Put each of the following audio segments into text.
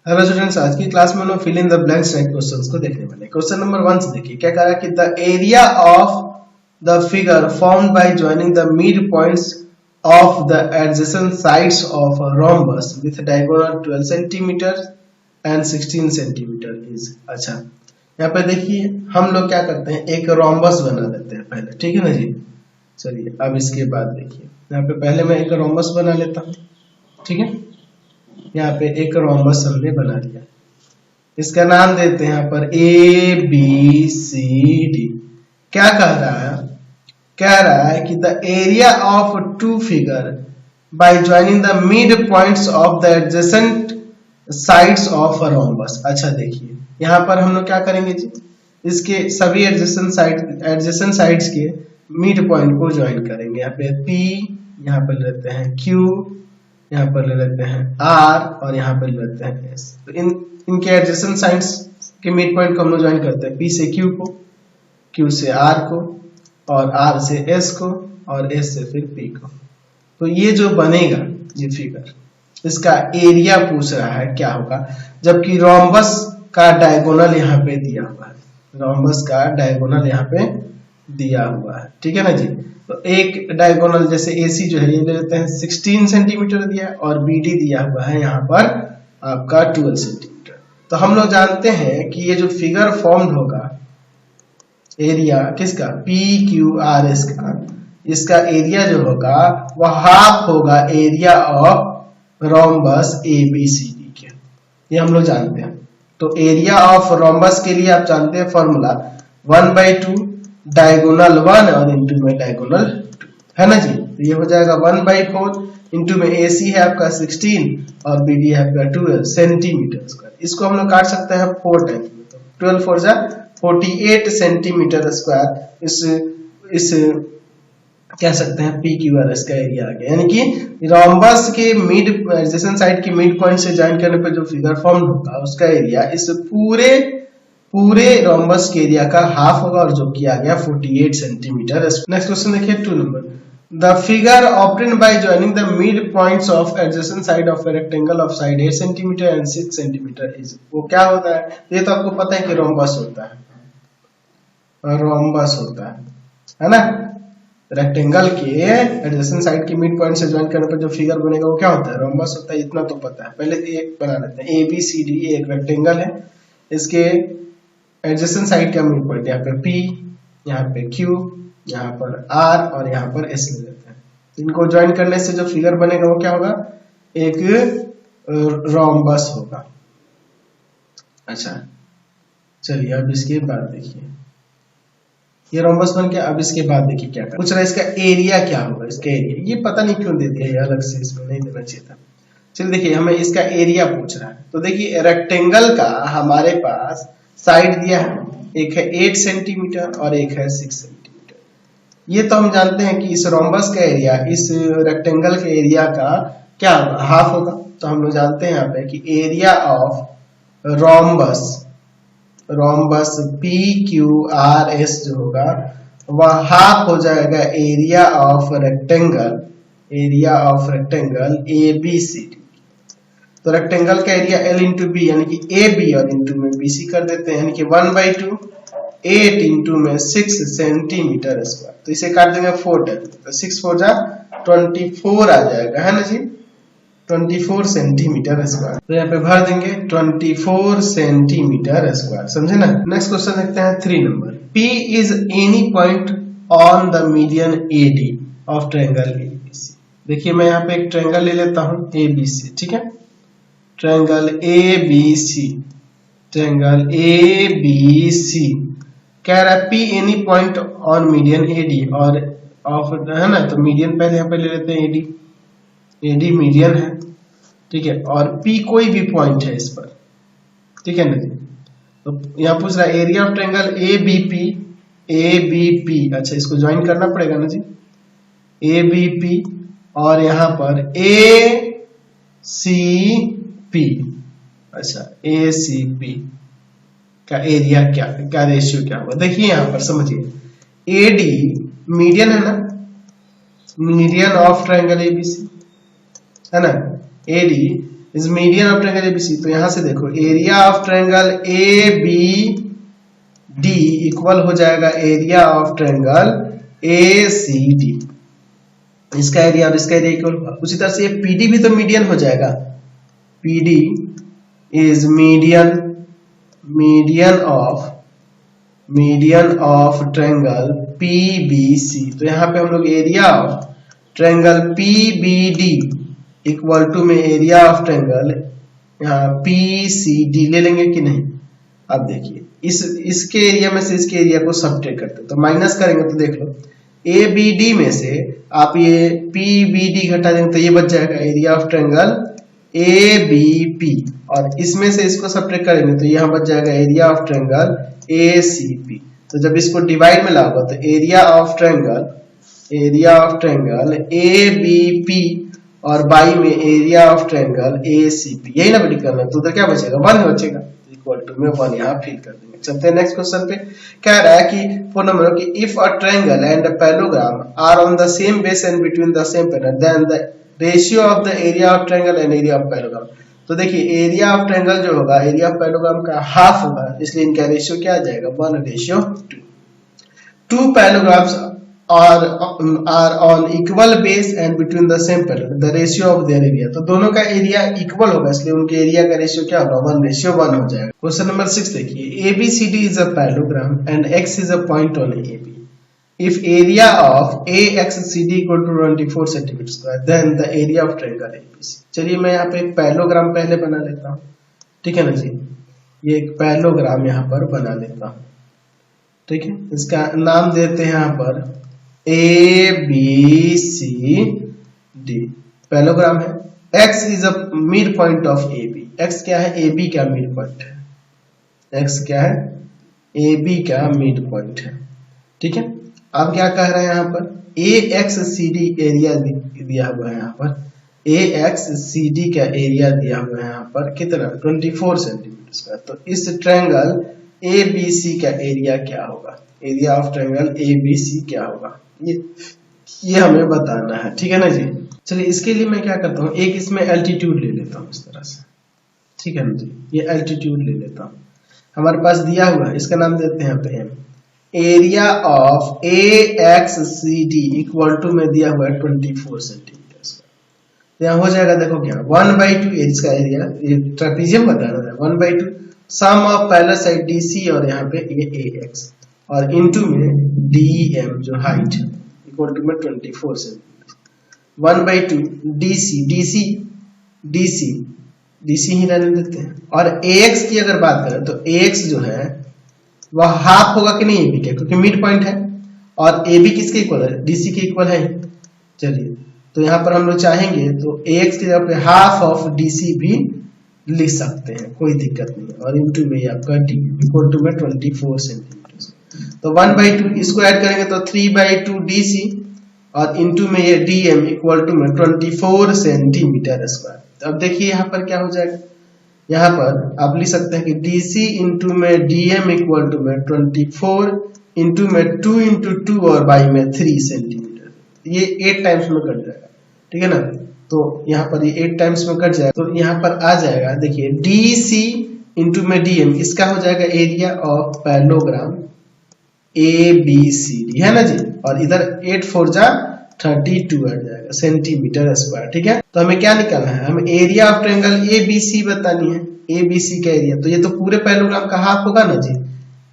Hello students, आज की class में हम fill in the blanks type questions को देखने वाले। क्वेश्चन नंबर 1 से देखिए क्या कह रहा है कि the area of the figure formed by joining the mid points of the adjacent sides of a rhombus with diagonal 12 centimetre and 16 centimetre is. अच्छा, यहाँ पे देखिए हम लोग क्या करते हैं, एक रोम्बस बना लेते हैं पहले, ठीक है ना जी। चलिए अब इसके बाद देखिए, यहाँ पे पहले मैं एक रोम्बस बना लेता हूँ, ठीक है। यहाँ पे एक रोम्बस हमने बना लिया, इसका नाम देते हैं यहाँ पर ए बी सी डी। क्या कह रहा है, कह रहा है कि the area of two figure by joining the mid points of the adjacent sides of a rhombus. अच्छा देखिए यहाँ पर हम लोग क्या करेंगे जी, इसके सभी एडजेसेंट साइड्स के मिड पॉइंट को ज्वाइन करेंगे। यहाँ पे P, यहाँ पर लेते हैं Q, यहाँ पर ले लेते हैं R और यहाँ पर ले लेते हैं S। तो इनके एडजेसेंट साइड्स के मिड पॉइंट को हम लोग ज्वाइन करते हैं, P से Q को, Q से R को, और R से S को, और S से फिर P को। तो ये जो बनेगा ये फिगर, इसका एरिया पूछ रहा है क्या होगा, जबकि रोम्बस का डायगोनल यहाँ पे दिया हुआ है, रोम्बस का डायगोनल यहाँ पे दिया हुआ है, ठीक है ना जी। तो एक डायगोनल जैसे AC जो है ये ले लेते हैं 16 सेंटीमीटर दिया, और BD दिया हुआ है यहाँ पर आपका 12 सेंटीमीटर। तो हम लोग जानते हैं कि ये जो फिगर फॉर्म्ड होगा, एरिया किसका, PQRS का, इसका एरिया जो होगा वह हाफ होगा एरिया ऑफ रोम्बस ABCD के, ये हम लोग जानते हैं। तो एरिया ऑफ रोम्बस के लिए आप जानते हैं फॉर्मूला 1/2 डायगोनल 1 और इंटू में डायगोनल 2, है ना जी। तो ये हो जाएगा 1/4 इंटू में AC है आपका 16 और BD है आपका 12 सेंटीमीटर स्क्वायर। इसको हम लोग काट सकते हैं 4 टाइम्स में, तो 12 4 जा 48 सेंटीमीटर स्क्वायर इस कह सकते हैं PQRS का एरिया आ गया। यानी कि रोम्बस के मिड एडजेसेंट साइड के मिड पॉइंट से ज्वाइन करने पर जो फिगर फॉर्म होगा उसका एरिया इस पूरे रोम्बस के एरिया का हाफ होगा, और जो कि आ गया 48 सेंटीमीटर। नेक्स्ट क्वेश्चन देखिए 2 number. The figure obtained by joining the mid points of adjacent side of a rectangle of side 8 centimetre and 6 centimetre is. वो क्या होता है, ये तो आपको पता है कि रोम्बस होता है, रोम्बस होता है ना। रेक्टेंगल के एडजेसेंट साइड के मिड पॉइंट से ज्वाइन करने पर जो फिगर बनेगा वो क्या होता है, रोम्बस होता है। इतना तो पता है। पहले एक बना लेते हैं, ABCD एक रेक्टेंगल है, इसके एडजेसेंट साइड का मिड पॉइंट यहाँ पे P, यहाँ पे Q, यहाँ पर R और यहाँ पर S ले लेते हैं। इनको ज्वाइन करने से जो फिगर बनेगा वो क्या होगा, एक रोम्बस होगा। अच्छा चलिए अब इसके बाद देखिए, ये रोम्बस बन गया। अब इसके बाद देखिए क्या पूछ रहा है, इसका एरिया क्या होगा। इसका एरिया ये पता नहीं क्यों दे दिया, अलग से इसमें नहीं देना चाहिए था। चलिए देखिए हमें इसका एरिया पूछ रहा है, तो देखिए रेक्टेंगल का हमारे पास साइड दिया है, एक है 8 सेंटीमीटर और एक है 6 सेंटीमीटर। ये तो हम जानते हैं कि इस रोम्बस का एरिया इस रेक्टेंगल के एरिया का क्या होगा, हाफ होगा। तो हम लोग जानते हैं यहाँ पे कि एरिया ऑफ रोम्बस PQRS जो होगा वह हाफ हो जाएगा एरिया ऑफ रेक्टेंगल ABCD। तो रेक्टेंगल का एरिया L इंटू B यानी कि AB और इंटू में BC कर देते हैं, यानी कि 1/2 8 इंटू में 6 सेंटीमीटर स्क्वायर। तो इसे काट देंगे 4 टाइम्स, तो 6 4 जा 24 आ जाएगा, है ना जी, 24 सेंटीमीटर स्क्वायर। तो यहाँ पे भर देंगे 24 सेंटीमीटर स्क्वायर, समझे ना। नेक्स्ट क्वेश्चन देखते हैं 3 number. P is any point on the median AD of triangle ABC। देखिए मैं यहाँ पे एक ट्रायंगल ले लेता हूँ ABC, ठीक है, ट्रायंगल ABC कह रहा है P any point on median AD और ऑफ, है ना। तो मीडियन पहले यहाँ पे ले लेते हैं AD मीडियन है, ठीक है, और P कोई भी पॉइंट है इस पर, ठीक है ना जी। तो यहाँ पूछ रहा है एरिया ऑफ ट्रायंगल ABP। अच्छा इसको ज्वाइन करना पड़ेगा ना जी, ABP और यहाँ पर ACP। अच्छा ACP का एरिया क्या रेशियो क्या होगा, देखिए यहाँ पर समझिए, AD मीडियन है ना, मीडियन ऑफ ट्रायंगल ABC है ना, AD is median of triangle ABC. तो यहां से देखो area of triangle A B D equal हो जाएगा area of triangle A C D. इसका एरिया और इसका एरिया इक्वल होगा। उसी तरह से ये पीडी भी तो मीडियन हो जाएगा। PD is median of triangle PBC. तो यहाँ पे हम लोग area of triangle PBD equal to में एरिया ऑफ ट्रायंगल यहाँ पीसीडी ले लेंगे कि नहीं। अब देखिए इसके एरिया में से इसके एरिया को सब्ट्रैक्ट करते हैं तो माइनस करेंगे तो देख लो ए बी डी में से आप ये पी बी डी घटा देंगे तो ये बच जाएगा area of triangle A B P, और इसमें से इसको सब्ट्रैक्ट करेंगे तो यहाँ बच जाएगा area of triangle A C P. तो जब इसको डिवाइड में लाओगे तो area of triangle A B P और बाई में area of triangle A C P, यही ना बेटी करना है। तो उधर क्या बचेगा 1 बचेगा, इक्वल टू में 1 यहाँ फिल कर देंगे। चलते हैं नेक्स्ट क्वेश्चन पे। कह रहा है कि 4 नंबर कि if a triangle and a parallelogram are on the same base and between the same pattern then the ratio of the area of triangle and area of parallelogram. तो देखिए area of triangle जो होगा area of parallelogram का half होगा, इसलिए इनका ratio क्या आ जाएगा 1:2। Two parallelograms are on equal base and between the same pattern the ratio of their area। तो दोनों का एरिया इक्वल होगा, इसलिए उनके एरिया का रेशियो क्या होगा 1:1 हो जाएगा। क्वेश्चन नंबर 6 देखिए ABCD is a parallelogram and X is a point on AB। If area of AXCD equal to 24 centimeter square then the area of triangle ABC। चलिए मैं यहाँ पे एक पैरेललोग्राम पहले बना लेता हूँ, ठीक है ना जी। ये एक पैरेललोग्राम यहाँ पर बना लेता हूँ, ठीक है। इसका नाम देते हैं यहाँ पर A B C D. Parallelogram है। X is a mid point of A B. X क्या है ए बी का मिड पॉइंट है। X क्या है ए बी का मिड पॉइंट है, ठीक है। अब क्या कह रहे हैं यहाँ पर AXCD एरिया दिया हुआ है। यहाँ पर AXCD का एरिया दिया हुआ है यहाँ पर कितना 24 सेंटीमीटर स्क्वायर। तो इस ट्रायंगल ABC का एरिया क्या होगा, एरिया ऑफ ट्रायंगल ABC क्या होगा, ये हमें बताना है, ठीक है ना जी। चलिए इसके लिए मैं क्या करता हूँ एक इसमें एल्टीट्यूड ले लेता हूँ इस तरह से, ठीक है ना जी। ये एल्टीट्यूड ले लेता हूँ, हमारे पास दिया हुआ है, इसका नाम देते हैं पे M। Area of AXCD equal to में दिया हुआ है 24 सेंटीमीटर स्क्वायर। यहाँ हो जाएगा देखो क्या 1/2 इसका एरिया, ये ट्रेपेजियम बता रहा है 1/2 सम ऑफ पैरेलल साइड DC और यहाँ पे ये AX और इनटू में DM जो हाइट है इक्वल टू में 24 सेंटीमीटर 1/2 DC ही रहने देते हैं। और AX की अगर बात करें तो AX जो है वह हाफ होगा कि नहीं AB के, क्योंकि मिड पॉइंट है और AB किसके इक्वल है DC के इक्वल है। चलिए तो यहाँ पर हम लोग चाहेंगे तो AX की जगह पे हाफ ऑफ DC भी लिख सकते हैं, कोई दिक्कत नहीं। और इनटू में आपका D इक्वल टू में 24 सेंटीमीटर। तो 1/2 इसको ऐड करेंगे तो 3/2 DC और इनटू में ये DM इक्वल टू में 24 सेंटीमीटर स्क्वायर। तो अब देखिए यहाँ पर क्या हो जाएगा, यहाँ पर आप लिख सकते हैं कि DC इंटू में DM इक्वल टू में 24 इंटू में 2 इंटू 2 और बाई में 3 सेंटीमीटर। ये 8 टाइम्स में कट जाएगा, ठीक है ना। तो यहाँ पर ये 8 टाइम्स में कट जाएगा तो यहाँ पर आ जाएगा देखिए DC इंटू में DM, इसका हो जाएगा एरिया ऑफ पैरेललोग्राम ABCD, है ना जी। और इधर 8 4 जा 32 आ जाएगा सेंटीमीटर स्क्वायर, ठीक है। तो हमें क्या निकालना है, हमें एरिया ऑफ ट्रायंगल ABC बतानी है, ABC का एरिया। तो ये तो पूरे पैरेललोग्राम का हाफ होगा ना जी,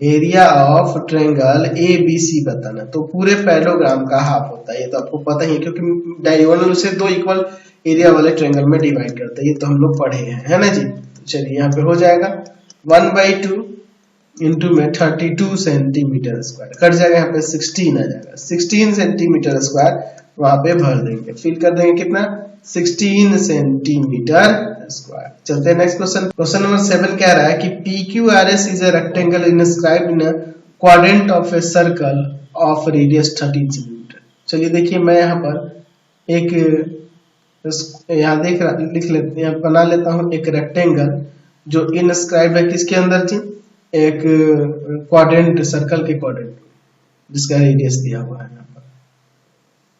एरिया ऑफ ट्रायंगल ABC बताना। तो पूरे पैरेललोग्राम का हाफ होता है, ये तो आपको पता ही है क्योंकि डायगोनल से 2 इक्वल एरिया वाले ट्रायंगल में डिवाइड करता है, ये तो हम लोग पढ़े हैं, है ना जी। तो चलिए यहाँ पे हो जाएगा 1/2 इंटू में 32 सेंटीमीटर स्क्वायर, कट जाएगा यहाँ पे 16 आ जाएगा, 16 सेंटीमीटर स्क्वायर वहां पे भर देंगे, फिल कर देंगे कितना 16 सेंटीमीटर स्क्वायर। चलते हैं नेक्स्ट क्वेश्चन। क्वेश्चन नंबर 7 कह रहा है कि PQRS is a rectangle inscribed in a quadrant of a circle of radius 13 centimetre. चलिए देखिए मैं यहाँ पर एक यहाँ लिख लेते हैं, बना लेता हूँ एक रेक्टेंगल जो इनस्क्राइब्ड है किसके अंदर थी, एक क्वाड्रेंट सर्कल के क्वाड्रेंट जिसका रेडियस दिया हुआ है यहाँ पर।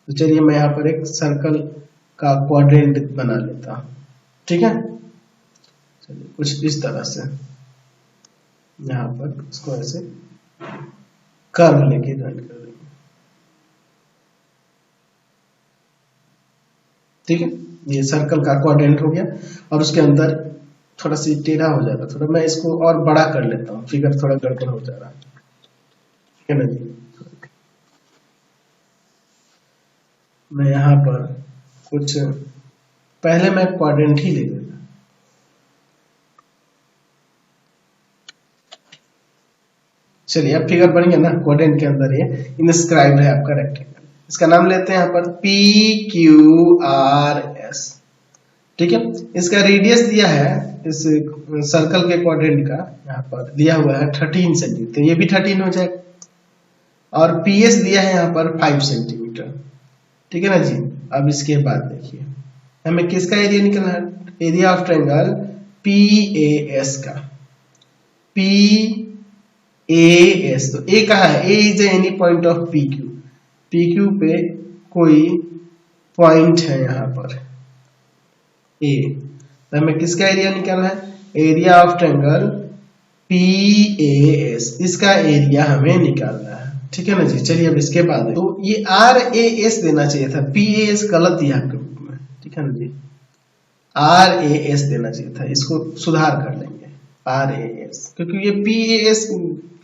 तो चलिए मैं यहाँ पर एक सर्कल का क्वाड्रेंट बना लेता हूँ, ठीक है। चलिए कुछ इस तरह से यहाँ पर इसको ऐसे कर्व लेके ज्वाइन कर देंगे। ठीक है, ये सर्कल का क्वाड्रेंट हो गया और उसके अंदर थोड़ा सी टेढ़ा हो जाएगा। थोड़ा मैं इसको और बड़ा कर लेता हूँ, फिगर थोड़ा गड़बड़ हो जा रहा है ना जी। मैं यहाँ पर कुछ पहले मैं क्वाड्रेंट ही ले लेता। चलिए अब फिगर बन गया ना, क्वाड्रेंट के अंदर ये इंस्क्राइब्ड है आपका रेक्टेंगल। इसका नाम लेते हैं यहाँ पर PQRS। ठीक है, इसका रेडियस दिया है इस सर्कल के क्वाड्रेंट का, यहाँ पर दिया हुआ है 13 सेंटीमीटर, तो ये भी 13 हो जाएगा। और PS दिया है यहाँ पर 5 सेंटीमीटर। ठीक है ना जी। अब इसके बाद देखिए हमें किसका एरिया निकलना है, एरिया ऑफ ट्रायंगल PAS का। PAS, तो A कहाँ है, A is any point of PQ। PQ पे कोई पॉइंट है यहाँ पर A, तो हमें किसका एरिया निकालना है, एरिया ऑफ ट्रायंगल PAS, इसका एरिया हमें निकालना है। ठीक है ना जी। चलिए अब इसके बाद तो ये RAS देना चाहिए था, PAS गलत दिया आपके बुक में। ठीक है ना जी, RAS देना चाहिए था, इसको सुधार कर लेंगे RAS, क्योंकि ये PAS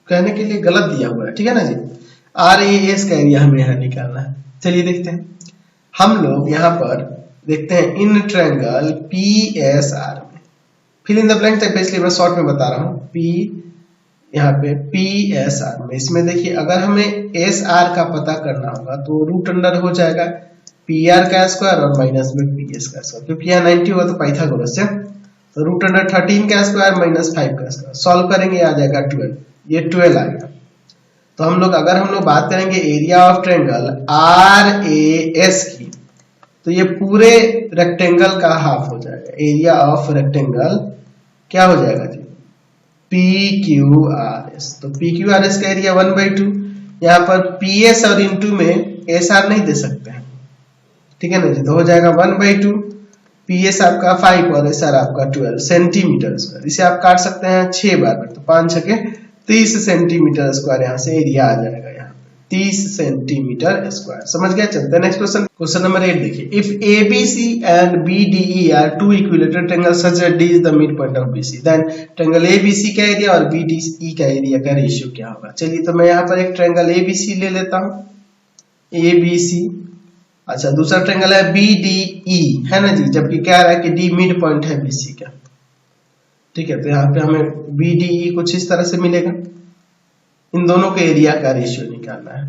कहने के लिए गलत दिया हुआ है। ठीक है ना जी, RAS का एरिया हमें यहाँ निकालना है। चलिए देखते हैं, हम लोग यहाँ पर देखते हैं इन ट्रायंगल PSR में, fill in the blank type, इसलिए मैं शॉर्ट में बता रहा हूँ। यहाँ पे PSR में, इसमें देखिए अगर हमें SR का पता करना होगा तो रूट अंडर हो जाएगा PR का स्क्वायर और माइनस में PS का स्क्वायर, क्योंकि यहाँ 90 होगा तो पाइथागोरस से, तो रूट अंडर 13 का स्क्वायर माइनस 5 का स्क्वायर, सॉल्व करेंगे आ जाएगा 12, ये 12 आएगा। तो हम लोग अगर हम लोग बात करेंगे एरिया ऑफ ट्रायंगल RAS की, तो ये पूरे रेक्टेंगल का हाफ हो जाएगा। एरिया ऑफ रेक्टेंगल क्या हो जाएगा जी, PQRS। तो PQRS का एरिया 1/2, यहाँ पर PS और इंटू में SR नहीं दे सकते हैं। ठीक है ना जी, तो हो जाएगा 1/2, PS आपका 5 और SR आपका 12 सेंटीमीटर स्क्वायर। इसे आप काट सकते हैं 6 बार, तो 5 6 30 सेंटीमीटर स्क्वायर यहाँ से एरिया आ जाएगा, यहाँ 30 सेंटीमीटर स्क्वायर। समझ गया। चलते हैं नेक्स्ट क्वेश्चन। क्वेश्चन नंबर 8 देखिए, if ABC and BDE are two equilateral triangles such that D is the midpoint of BC, then triangle ABC का एरिया और BDE का एरिया का रेशियो क्या होगा। चलिए तो मैं यहाँ पर एक ट्रायंगल ABC ले लेता हूँ, ABC। अच्छा, दूसरा ट्रायंगल है BDE, है ना जी, जबकि क्या रहा है कि D मिड पॉइंट है BC का। ठीक है, तो यहाँ पे हमें BDE कुछ इस तरह से मिलेगा। इन दोनों के एरिया का रेशियो निकालना है।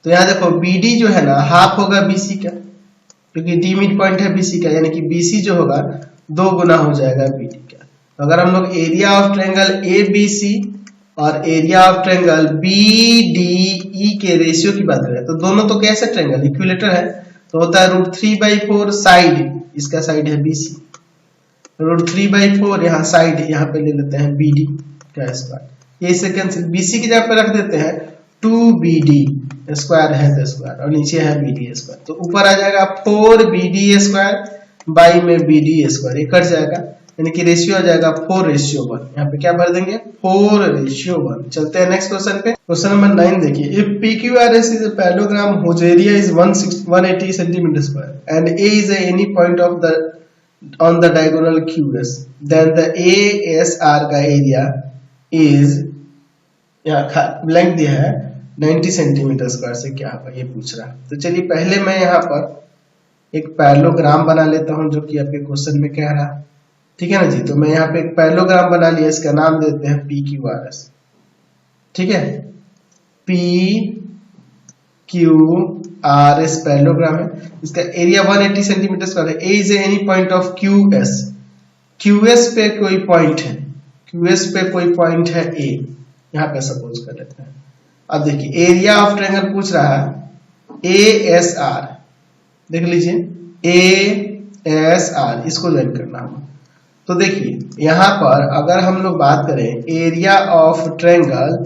तो यहाँ देखो BD जो है ना हाफ होगा BC का, क्योंकि D मिड पॉइंट है BC का, यानी कि BC जो होगा 2 गुना हो जाएगा BD का। तो अगर हम लोग एरिया ऑफ ट्रायंगल ABC और एरिया ऑफ ट्रायंगल BDE के रेशियो की बात करें, तो दोनों तो कैसे ट्रायंगल इक्विलेटर है, तो होता है √3/4 साइड, इसका साइड है BC, √3/4 यहाँ साइड, यहाँ पे ले लेते हैं BD का स्क्वायर, ये इससे कैंसिल, BC की जगह पे रख देते हैं 2BD स्क्वायर है तो स्क्वायर, और नीचे है BD स्क्वायर, तो ऊपर आ जाएगा 4BD स्क्वायर बाई में BD स्क्वायर, ये कट जाएगा, यानी कि रेशियो आ जाएगा 4:1। यहाँ पे क्या भर देंगे 4:1। चलते हैं नेक्स्ट क्वेश्चन पे। क्वेश्चन नंबर 9 देखिए, if PQRS is a parallelogram whose area is 180 centimeter square and A is any point of the on the diagonal QS, then the ASR का एरिया इज, यहाँ ब्लैंक दिया है 90 centimetre square से क्या होगा ये पूछ रहा है। तो चलिए पहले मैं यहाँ पर एक पैरेललोग्राम बना लेता हूँ जो कि आपके क्वेश्चन में कह रहा है। ठीक है ना जी, तो मैं यहाँ पे एक पैरेललोग्राम बना लिया, इसका नाम देते हैं PQRS। ठीक है, PQRS पैरेललोग्राम है, इसका एरिया 180 सेंटीमीटर स्क्वायर है। A is any point of QS, QS पे कोई पॉइंट है, QS पे कोई पॉइंट है A, यहाँ पे सपोज कर लेते हैं। अब देखिए एरिया ऑफ ट्रायंगल पूछ रहा है ASR, देख लीजिए ASR, इसको ज्वाइन करना होगा। तो देखिए यहाँ पर अगर हम लोग बात करें एरिया ऑफ ट्रायंगल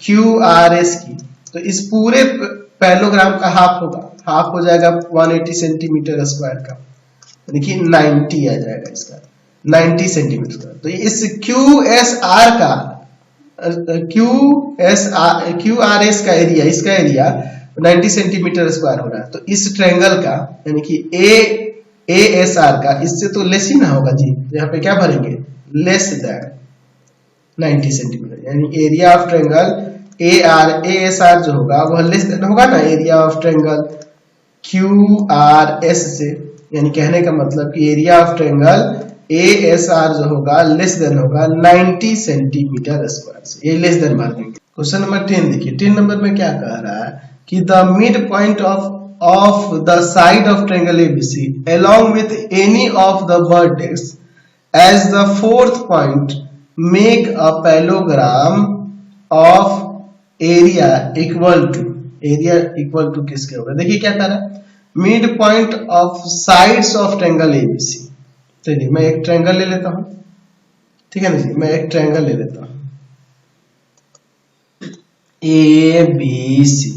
QRS की, तो इस पूरे पैरेललोग्राम का हाफ होगा, हाफ हो जाएगा 180 सेंटीमीटर स्क्वायर का, यानी कि 90 आ जाएगा इसका। 90 सेंटीमीटर स्क्वायर। तो इस QSR का QRS का एरिया, इसका एरिया 90 सेंटीमीटर स्क्वायर हो रहा है। तो इस ट्रायंगल का यानी कि ASR का इससे तो लेस ही ना होगा जी। तो यहाँ पे क्या भरेंगे, लेस देन 90 सेंटीमीटर, यानी एरिया ऑफ ट्रायंगल ASR जो होगा वह लेस देन होगा ना एरिया ऑफ ट्रायंगल QRS से। यानी कहने का मतलब कि एरिया ऑफ ट्रायंगल ASR जो होगा लेस देन होगा 90 सेंटीमीटर स्क्वायर से। ये लेस देन भर देंगे। क्वेश्चन नंबर 10 देखिए। 10 नंबर में क्या कह रहा है कि the mid point of the side of triangle ABC along with any of the vertex as the fourth point make a parallelogram of area equal to किसके होगा। देखिए क्या कह रहा है, mid point of sides of triangle ABC। चलिए मैं एक ट्रायंगल ले लेता हूं, ठीक है ना जी। मैं एक ट्रायंगल ले लेता हूं ABC।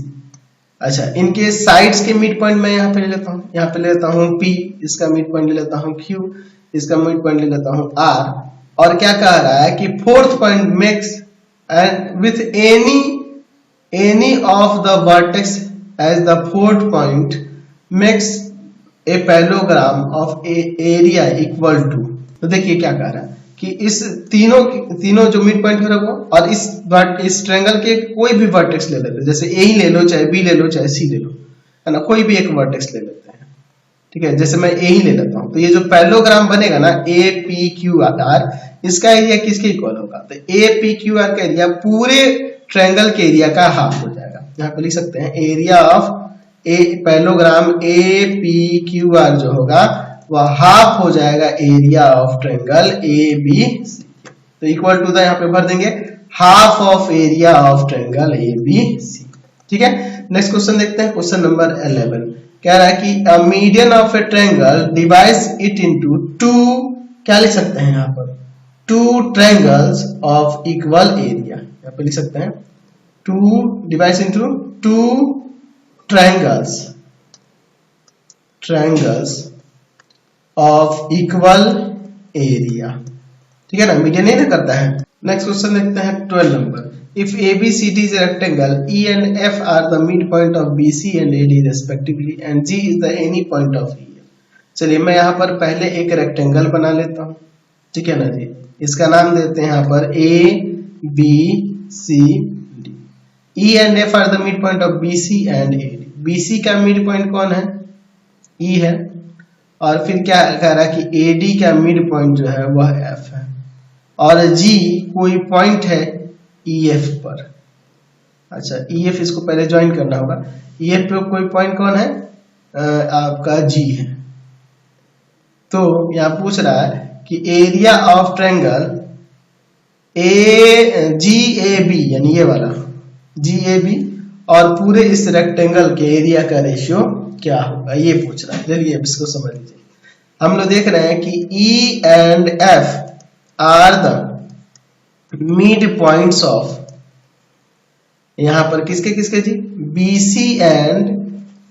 अच्छा, इनके साइड्स के मिड पॉइंट मैं यहाँ पे ले लेता हूँ। यहाँ पे ले लेता हूँ P, इसका मिड पॉइंट ले लेता हूँ Q, इसका मिड पॉइंट ले लेता हूँ R। और क्या कह रहा है कि fourth point makes and with any of the vertex as the fourth point makes a parallelogram of area equal to. तो देखिए क्या कह रहा है कि इस तीनों जो मिड पॉइंट है वो, और इस ट्रायंगल के कोई भी वर्टेक्स ले लेते हैं, जैसे A ही ले लो, चाहे B ले लो, चाहे C ले लो, है ना, कोई भी एक वर्टेक्स ले लेते हैं, ठीक है। जैसे मैं A ही ले लेता हूं, तो ये जो पैरेललोग्राम बनेगा ना APQR, इसका एरिया किसके इक्वल होगा, तो APQR का एरिया पूरे ट्रायंगल के एरिया का हाफ हो जाएगा। यहाँ पे लिख सकते हैं एरिया ऑफ पैरेललोग्राम APQR जो होगा वह हाफ हो जाएगा एरिया ऑफ ट्रायंगल ABC। तो इक्वल टू द यहाँ पे भर देंगे half of area of triangle ABC, ठीक है। नेक्स्ट क्वेश्चन देखते हैं। क्वेश्चन नंबर 11 कह रहा है कि a median of A triangle divides it into two, क्या लिख सकते हैं यहाँ पर, two triangles of equal area. यहाँ पे लिख सकते हैं to divides into two triangles of equal area, ठीक है ना, मीडियन नहीं ना करता है। नेक्स्ट क्वेश्चन देखते हैं 12 number. If ABCD is a rectangle, E and F are the midpoint of BC and AD respectively and G is the any point of EF। चलिए मैं यहाँ पर पहले एक रेक्टेंगल बना लेता हूँ, ठीक है ना जी। इसका नाम देते हैं यहाँ पर ABCD। E and F are the midpoint of BC and AD। BC का मिड पॉइंट कौन है, E है, और फिर क्या कह रहा है कि AD का मिड पॉइंट जो है वह F है, और G कोई पॉइंट है EF पर। अच्छा, EF इसको पहले ज्वाइन करना होगा। EF पे कोई पॉइंट कौन है, आपका G है। तो यहाँ पूछ रहा है कि एरिया ऑफ ट्रायंगल GAB, यानी ये वाला GAB और पूरे इस रेक्टेंगल के एरिया का रेशियो क्या होगा, ये पूछ रहा है। चलिए अब इसको समझ लीजिए। हम लोग देख रहे हैं कि E and F are the mid points of, यहां पर किसके किसके जी, BC एंड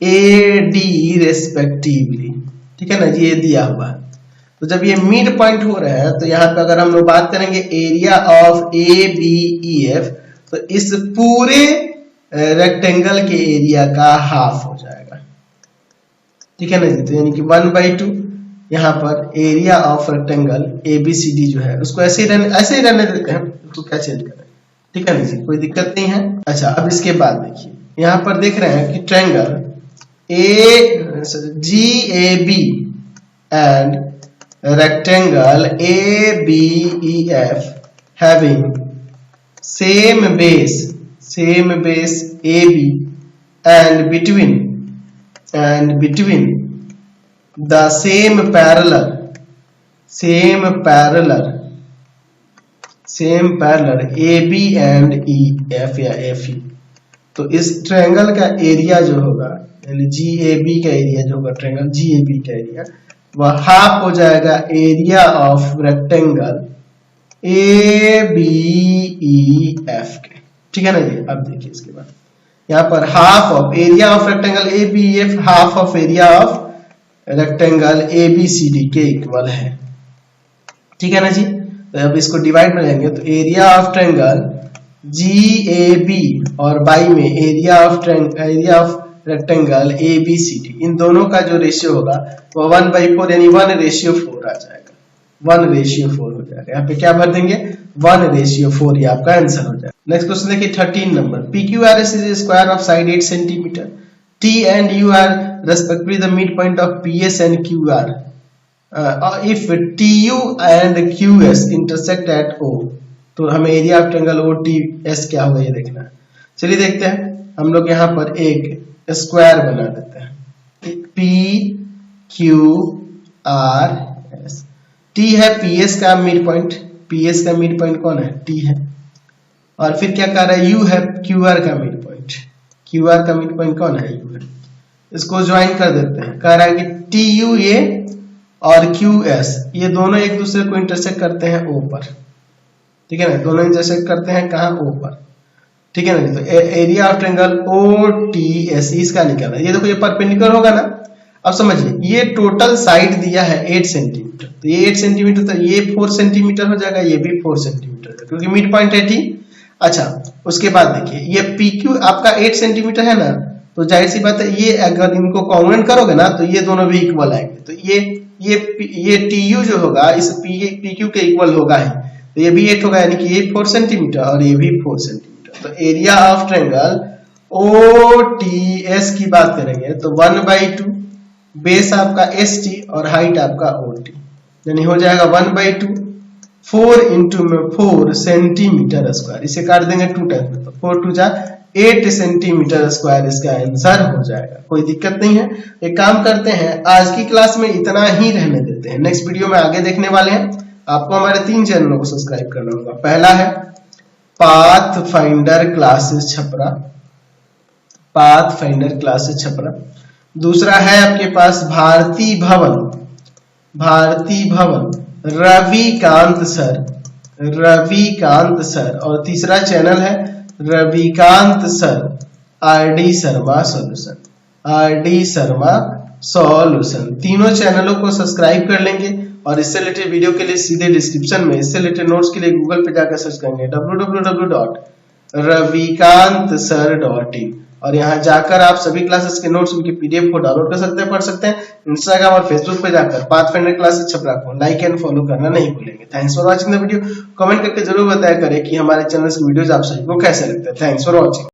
AD रेस्पेक्टिवली, ठीक है ना जी, ये दिया हुआ है। तो जब ये मिड पॉइंट हो रहे हैं तो यहाँ पे अगर हम लोग बात करेंगे एरिया ऑफ ABEF, तो इस पूरे रेक्टेंगल के एरिया का हाफ हो जाएगा, ठीक है ना जी। तो यानी कि 1/2 यहाँ पर एरिया ऑफ रेक्टेंगल ABCD जो है उसको ऐसे ही रहने देते हैं, उसको क्या चेंज करें, ठीक है ना जी, कोई दिक्कत नहीं है। अच्छा, अब इसके बाद देखिए यहाँ पर देख रहे हैं कि triangle GAB and rectangle ABEF having same base AB and between the same parallel AB and EF या FE। तो इस ट्रायंगल का एरिया जो होगा यानी GAB का एरिया जो होगा, ट्रायंगल GAB का एरिया वह हाफ हो जाएगा एरिया ऑफ रेक्टेंगल ABEF के, ठीक है ना जी। अब देखिए इसके बाद यहाँ पर half of area of rectangle ABEF half of area of rectangle ABCD के इक्वल है, ठीक है ना जी। तो अब इसको डिवाइड में लेंगे तो एरिया ऑफ ट्रायंगल GAB और बाई में एरिया ऑफ रेक्टेंगल ABCD, इन दोनों का जो रेशियो होगा वो 1/4 यानी 1:4 आ जाएगा, 1:4 हो जाएगा। यहाँ पे क्या भर देंगे 1:4, ये आपका आंसर हो जाएगा। नेक्स्ट क्वेश्चन देखिए 13 number, PQRS is square of side 8 centimetre, T and U are respectively the midpoint of PS and QR. If TU and QS intersect at O, तो हमें एरिया ऑफ ट्रायंगल OTS क्या होगा ये देखना है। चलिए देखते हैं, हम लोग यहाँ पर एक स्क्वायर बना देते हैं, PQRS, T है PS का मिड पॉइंट, PS का मिड पॉइंट कौन है T है, और फिर क्या कह रहा है U है QR का मिड पॉइंट, QR का मिड पॉइंट कौन है U है। इसको ज्वाइन कर देते हैं, कह रहा है कि TU ये और QS ये दोनों एक दूसरे को इंटरसेक्ट करते हैं O पर, ठीक है ना, दोनों इंटरसेक्ट करते हैं कहाँ O पर, ठीक है ना। तो एरिया ऑफ ट्रायंगल OTS इसका निकालना, ये देखो ये परपेंडिकुलर होगा ना। अब समझिए ये टोटल साइड दिया है 8 सेंटीमीटर, तो ये 8 सेंटीमीटर, तो ये 4 सेंटीमीटर हो जाएगा, ये भी 4 सेंटीमीटर है क्योंकि मिड पॉइंट है T। अच्छा उसके बाद देखिए ये PQ आपका 8 सेंटीमीटर है ना, तो जाहिर सी बात है ये अगर इनको कॉन्ग्रुएंट करोगे ना तो ये दोनों भी इक्वल आएंगे, तो ये TU जो होगा इस PQ के इक्वल होगा ही, तो ये भी 8 होगा, यानी कि ये 4 सेंटीमीटर और ये भी 4 सेंटीमीटर। तो एरिया ऑफ ट्रायंगल OTS की बात करेंगे तो 1/2 बेस आपका ST और हाइट आपका OT, यानी हो जाएगा 1/2 4 into 4 सेंटीमीटर स्क्वायर, इसे काट देंगे 2 टाइम्स में, तो 4 2 जा 8 सेंटीमीटर स्क्वायर इसका आंसर हो जाएगा। कोई दिक्कत नहीं है। एक काम करते हैं, आज की क्लास में इतना ही रहने देते हैं, नेक्स्ट वीडियो में आगे देखने वाले हैं। आपको हमारे 3 चैनलों को सब्सक्राइब करना होगा। पहला है path finder classes Chhapra, path finder classes Chhapra. दूसरा है आपके पास भारती भवन रविकांत सर, और तीसरा चैनल है Ravikant sir RD Sharma solution. तीनों चैनलों को सब्सक्राइब कर लेंगे और इससे रिलेटेड वीडियो के लिए सीधे डिस्क्रिप्शन में, इससे रिलेटेड नोट्स के लिए गूगल पे जाकर सर्च करेंगे www.ravikantsir.in, और यहाँ जाकर आप सभी क्लासेस के नोट्स उनके PDF को डाउनलोड कर सकते हैं, पढ़ सकते हैं। इंस्टाग्राम और फेसबुक पे जाकर पाथफाइंडर क्लासेस छपरा को लाइक एंड फॉलो करना नहीं भूलेंगे। Thanks for watching the video. Comment करके जरूर बताया करें कि हमारे चैनल से वीडियोस आप सभी को कैसे लगते हैं। Thanks for watching.